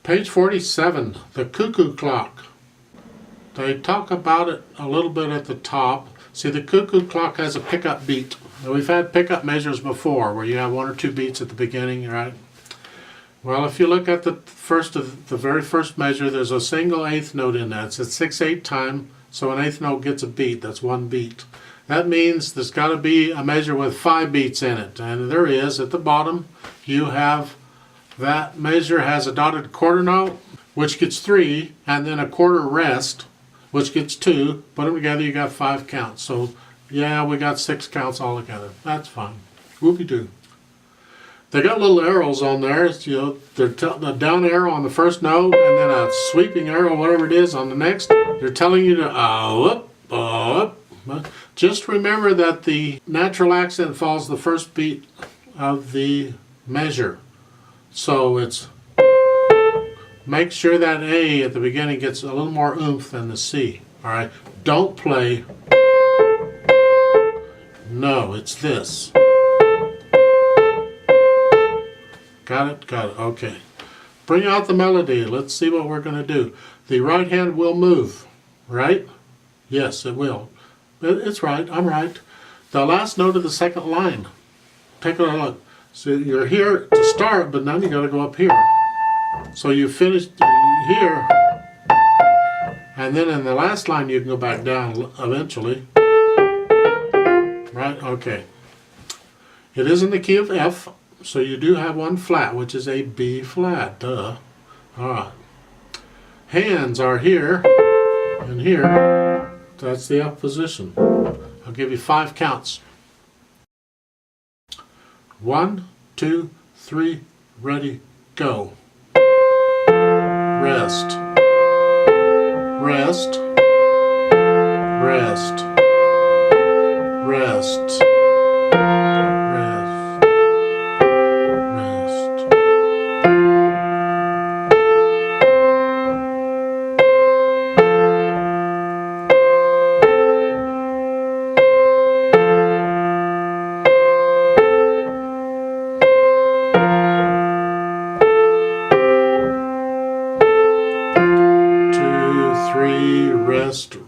Page 47, the Cuckoo Clock. They talk about it a little bit at the top. See, the Cuckoo Clock has a pickup beat. Now, we've had pickup measures before where you have 1 or 2 beats at the beginning, right? Well, if you look at the very first measure, there's a single eighth note in that. It's at 6/8 time, so an eighth note gets a beat. That's 1 beat. That means there's got to be a measure with 5 beats in it, and there is. At the bottom, you have that measure has a dotted quarter note, which gets 3, and then a quarter rest, which gets 2. Put them together, you got 5 counts. So, yeah, we got 6 counts all together. That's fine. Whoopie-doo. They got little arrows on there. You know, they're a down arrow on the first note, and then a sweeping arrow, whatever it is, on the next. They're telling you to up. Just remember that the natural accent falls the first beat of the measure. So it's, make sure that A at the beginning gets a little more oomph than the C. Alright, don't play, no, it's this. Got it? Got it. Okay. Bring out the melody. Let's see what we're going to do. The right hand will move, right? Yes, it will. It's right. I'm right. The last note of the second line. Take a look. So you're here to start, but now you got to go up here. So you finished here, and then in the last line you can go back down eventually. Right? Okay. It is in the key of F, so you do have 1 flat, which is a B flat. Duh. Alright. Hands are here and here. That's the F position. I'll give you 5 counts. 1, 2, 3, ready, go. Rest. Rest. Rest. Rest.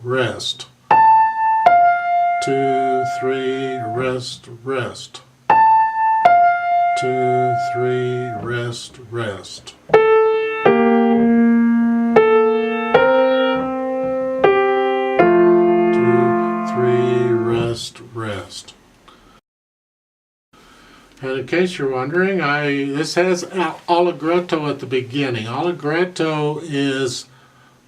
Rest. 2, 3, rest, rest. 2, 3, rest, rest. 2, 3, rest, rest. And in case you're wondering, this has allegretto at the beginning. Allegretto is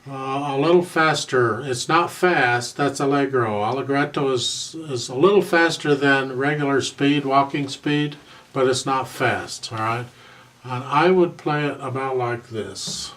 a little faster. It's not fast, that's allegro. Allegretto is a little faster than regular speed, walking speed, but it's not fast, alright? And I would play it about like this.